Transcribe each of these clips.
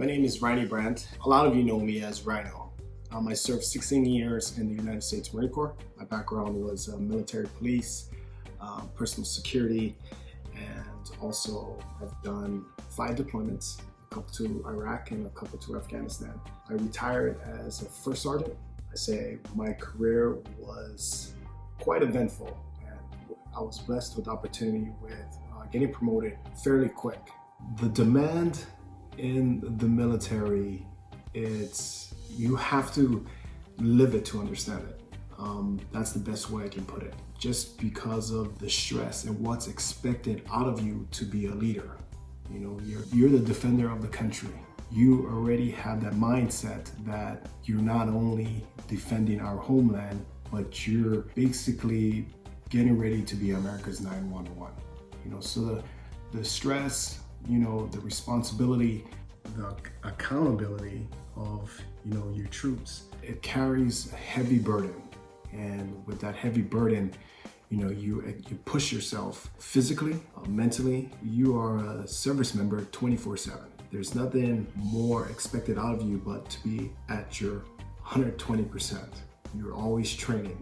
My name is Ryno Brandt. A lot of you know me as Ryno. I served 16 years in the United States Marine Corps. My background was military police, personal security, and also I've done 5 deployments, a couple to Iraq and a couple to Afghanistan. I retired as a first sergeant. I say my career was quite eventful, and I was blessed with opportunity with getting promoted fairly quick. The demand in the military, you have to live it to understand it. That's the best way I can put it. Just because of the stress and what's expected out of you to be a leader. You know, you're the defender of the country. You already have that mindset that you're not only defending our homeland, but you're basically getting ready to be America's 911. You know, so the stress, you know, the responsibility, the accountability of, you know, your troops, it carries a heavy burden. And with that heavy burden, you know, you push yourself physically, mentally. You are a service member 24/7. There's nothing more expected out of you but to be at your 120%. You're always training.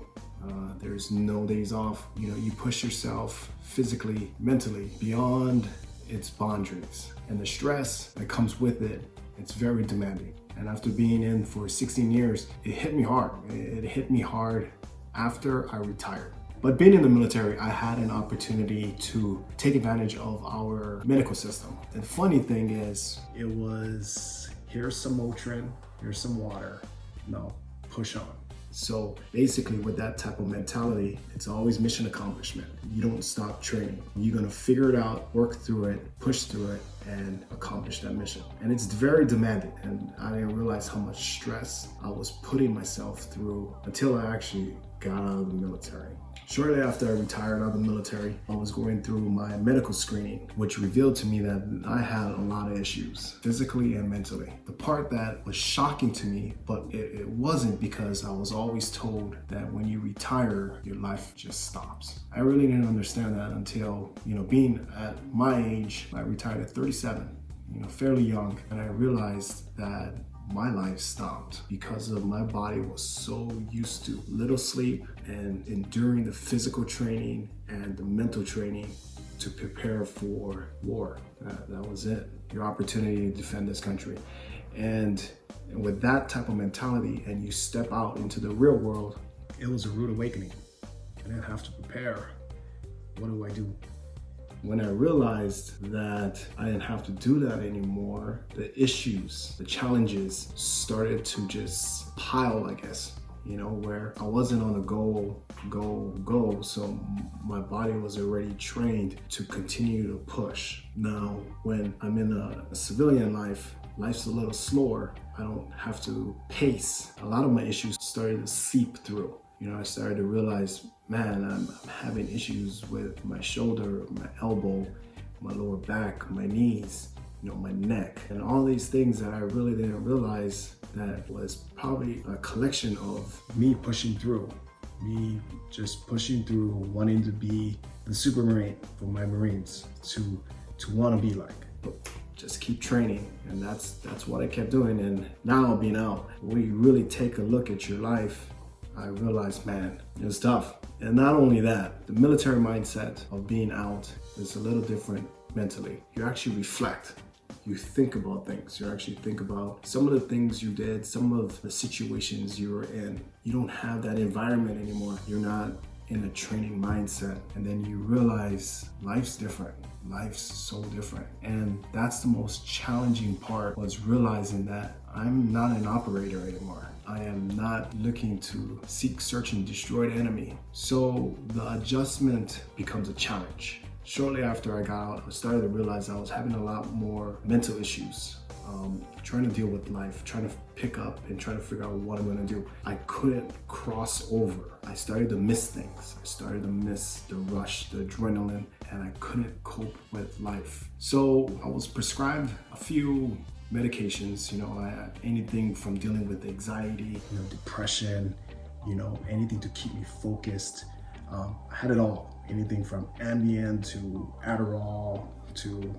There's no days off. You know, you push yourself physically, mentally beyond its boundaries. And the stress that comes with it, it's very demanding. And after being in for 16 years, it hit me hard. It hit me hard after I retired. But being in the military, I had an opportunity to take advantage of our medical system. And the funny thing is, it was, here's some Motrin, here's some water, no, push on. So basically with that type of mentality, it's always mission accomplishment. You don't stop training. You're gonna figure it out, work through it, push through it, and accomplish that mission. And it's very demanding, and I didn't realize how much stress I was putting myself through until I actually got out of the military. Shortly after I retired out of the military, I was going through my medical screening, which revealed to me that I had a lot of issues, physically and mentally. The part that was shocking to me, but it wasn't, because I was always told that when you retire, your life just stops. I really didn't understand that until, you know, being at my age, I retired at 37, you know, fairly young, and I realized that my life stopped because of my body was so used to little sleep and enduring the physical training and the mental training to prepare for war. That was it. Your opportunity to defend this country. And with that type of mentality, and you step out into the real world, it was a rude awakening. I didn't have to prepare. What do I do? When I realized that I didn't have to do that anymore, the issues, the challenges started to just pile, I guess, you know, where I wasn't on a go, so my body was already trained to continue to push. Now, when I'm in a civilian life, life's a little slower. I don't have to pace. A lot of my issues started to seep through. You know, I started to realize, man, I'm having issues with my shoulder, my elbow, my lower back, my knees, you know, my neck, and all these things that I really didn't realize that was probably a collection of me pushing through, me just pushing through, wanting to be the super Marine for my Marines, to want to be like. But just keep training, and that's what I kept doing. And now being out, when you really take a look at your life, I realized, man, it was tough. And not only that, the military mindset of being out is a little different mentally. You actually reflect. You think about things. You actually think about some of the things you did, some of the situations you were in. You don't have that environment anymore. You're not in a training mindset. And then you realize life's different. Life's so different. And that's the most challenging part, was realizing that I'm not an operator anymore. I am not looking to seek, search, and destroy the enemy. So the adjustment becomes a challenge. Shortly after I got out, I started to realize I was having a lot more mental issues, trying to deal with life, trying to pick up and trying to figure out what I'm gonna do. I couldn't cross over. I started to miss things. I started to miss the rush, the adrenaline, and I couldn't cope with life. So I was prescribed a few medications, you know, anything from dealing with anxiety, you know, depression, you know, anything to keep me focused. I had it all, anything from Ambien to Adderall to,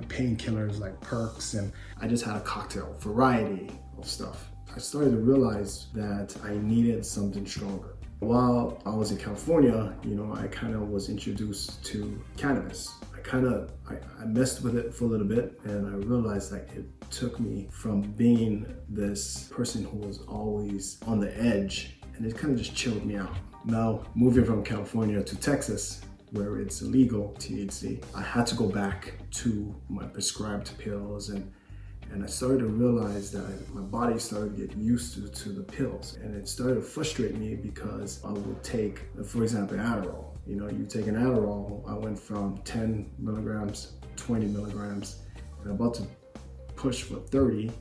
painkillers like perks, and I just had a cocktail variety of stuff. I started to realize that I needed something stronger. While I was in California, I kind of was introduced to cannabis. I messed with it for a little bit, and I realized that it took me from being this person who was always on the edge, and it kind of just chilled me out. Now, moving from California to Texas, where it's illegal THC, I had to go back to my prescribed pills, and I started to realize that my body started to get used to the pills, and it started to frustrate me because I would take, for example, Adderall. You take an Adderall, I went from 10 milligrams, 20 milligrams, and I'm about to push for 30,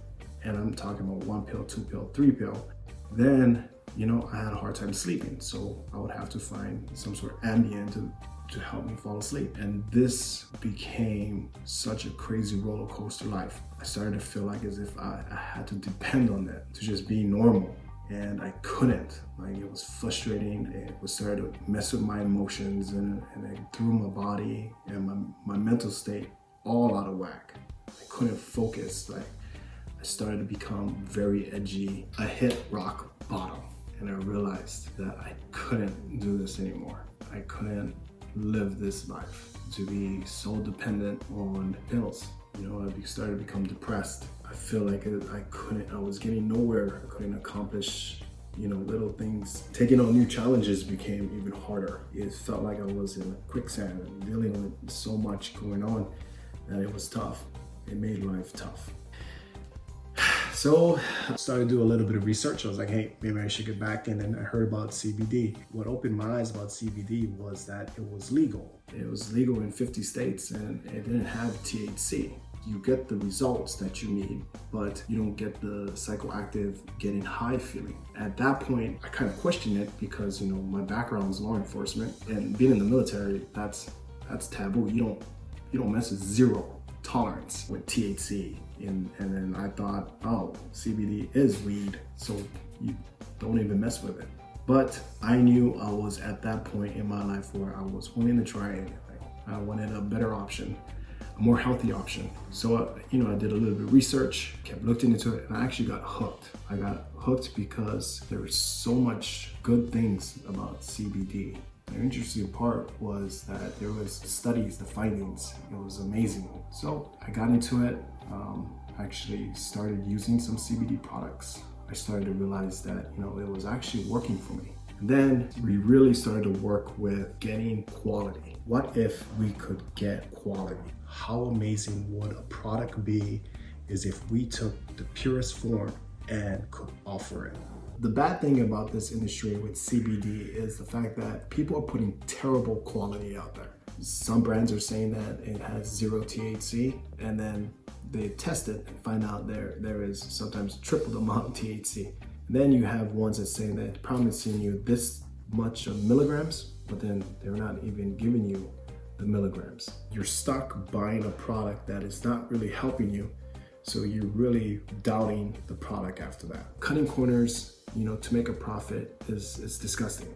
and I'm talking about 1 pill, 2 pill, 3 pill. Then, I had a hard time sleeping, so I would have to find some sort of Ambien to help me fall asleep. And this became such a crazy roller coaster life. I started to feel like as if I had to depend on that to just be normal. And I couldn't. It was frustrating. It was starting to mess with my emotions, and it threw my body and my mental state all out of whack. I couldn't focus. I started to become very edgy. I hit rock bottom, and I realized that I couldn't do this anymore. I couldn't live this life to be so dependent on pills. I started to become depressed. I feel like I was getting nowhere. I couldn't accomplish, little things. Taking on new challenges became even harder. It felt like I was in a quicksand and dealing with so much going on that it was tough. It made life tough. So I started to do a little bit of research. I was like, hey, maybe I should get back in, and I heard about CBD. What opened my eyes about CBD was that it was legal. It was legal in 50 states, and it didn't have THC. You get the results that you need, but you don't get the psychoactive getting high feeling. At that point, I kind of questioned it because, my background is law enforcement, and being in the military, that's taboo. You don't mess with zero tolerance with THC. And then I thought, oh, CBD is weed, so you don't even mess with it. But I knew I was at that point in my life where I was willing to try anything. I wanted a better option, a more healthy option. So, I did a little bit of research, kept looking into it, and I actually got hooked. I got hooked because there was so much good things about CBD. The interesting part was that there was studies, the findings, it was amazing. So I got into it, actually started using some CBD products. I started to realize that, it was actually working for me. And then we really started to work with getting quality. What if we could get quality? How amazing would a product be is if we took the purest form and could offer it? The bad thing about this industry with CBD is the fact that people are putting terrible quality out there. Some brands are saying that it has 0 THC, and then they test it and find out there is sometimes triple the amount of THC. And then you have ones that say that promising you this much of milligrams, but then they're not even giving you the milligrams. You're stuck buying a product that is not really helping you, so you're really doubting the product after that. Cutting corners, to make a profit is disgusting.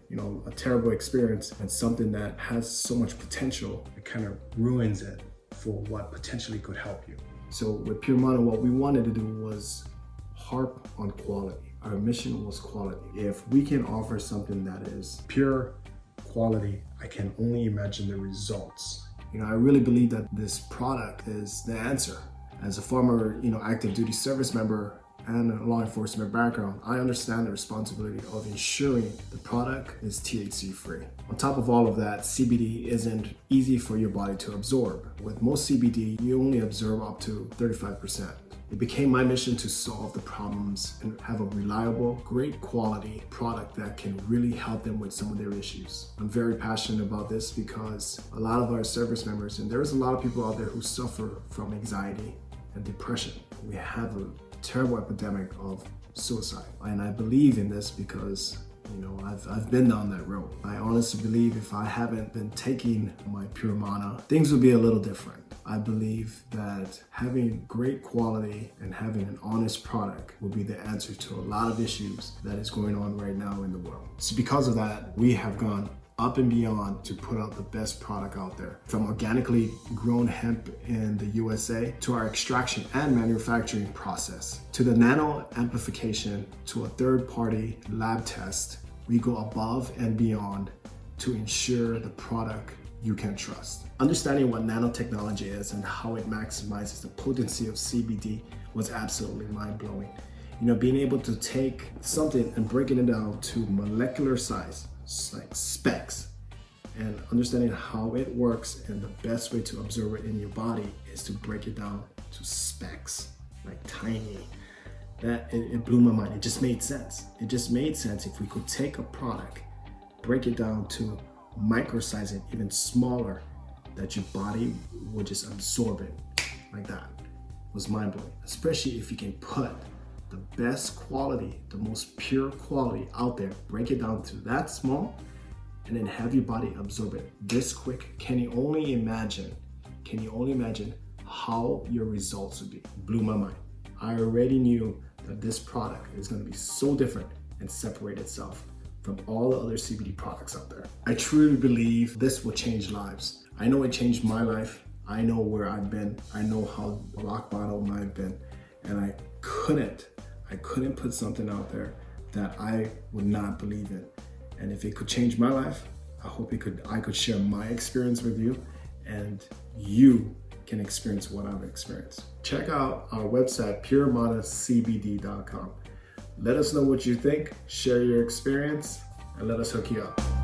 A terrible experience, and something that has so much potential, it kind of ruins it for what potentially could help you. So with Pure Mana, what we wanted to do was harp on quality. Our mission was quality. If we can offer something that is pure quality, I can only imagine the results. I really believe that this product is the answer. As a former, active duty service member and a law enforcement background, I understand the responsibility of ensuring the product is THC-free. On top of all of that, CBD isn't easy for your body to absorb. With most CBD, you only absorb up to 35%. It became my mission to solve the problems and have a reliable, great quality product that can really help them with some of their issues. I'm very passionate about this because a lot of our service members, and there's a lot of people out there who suffer from anxiety and depression. We have a terrible epidemic of suicide. And I believe in this because, I've been down that road. I honestly believe if I haven't been taking my Pure Mana, things would be a little different. I believe that having great quality and having an honest product will be the answer to a lot of issues that is going on right now in the world. So because of that, we have gone up and beyond to put out the best product out there. From organically grown hemp in the USA, to our extraction and manufacturing process, to the nano amplification, to a third-party lab test, we go above and beyond to ensure the product you can trust. Understanding what nanotechnology is and how it maximizes the potency of CBD was absolutely mind-blowing. You know, being able to take something and breaking it down to molecular size, like specks, and understanding how it works and the best way to absorb it in your body is to break it down to specks, like tiny. That it blew my mind. It just made sense. It just made sense if we could take a product, break it down to microsize it even smaller, that your body would just absorb it like that. It was mind-blowing, especially if you can put the best quality, the most pure quality out there, break it down to that small, and then have your body absorb it this quick. Can you only imagine how your results would be? Blew my mind. I already knew that this product is going to be so different and separate itself from all the other CBD products out there. I truly believe this will change lives. I know it changed my life. I know where I've been. I know how rock bottom I've been. And I couldn't put something out there that I would not believe in. And if it could change my life, I hope I could share my experience with you, and you can experience what I've experienced. Check out our website, puremana.cbd.com. Let us know what you think, share your experience, and let us hook you up.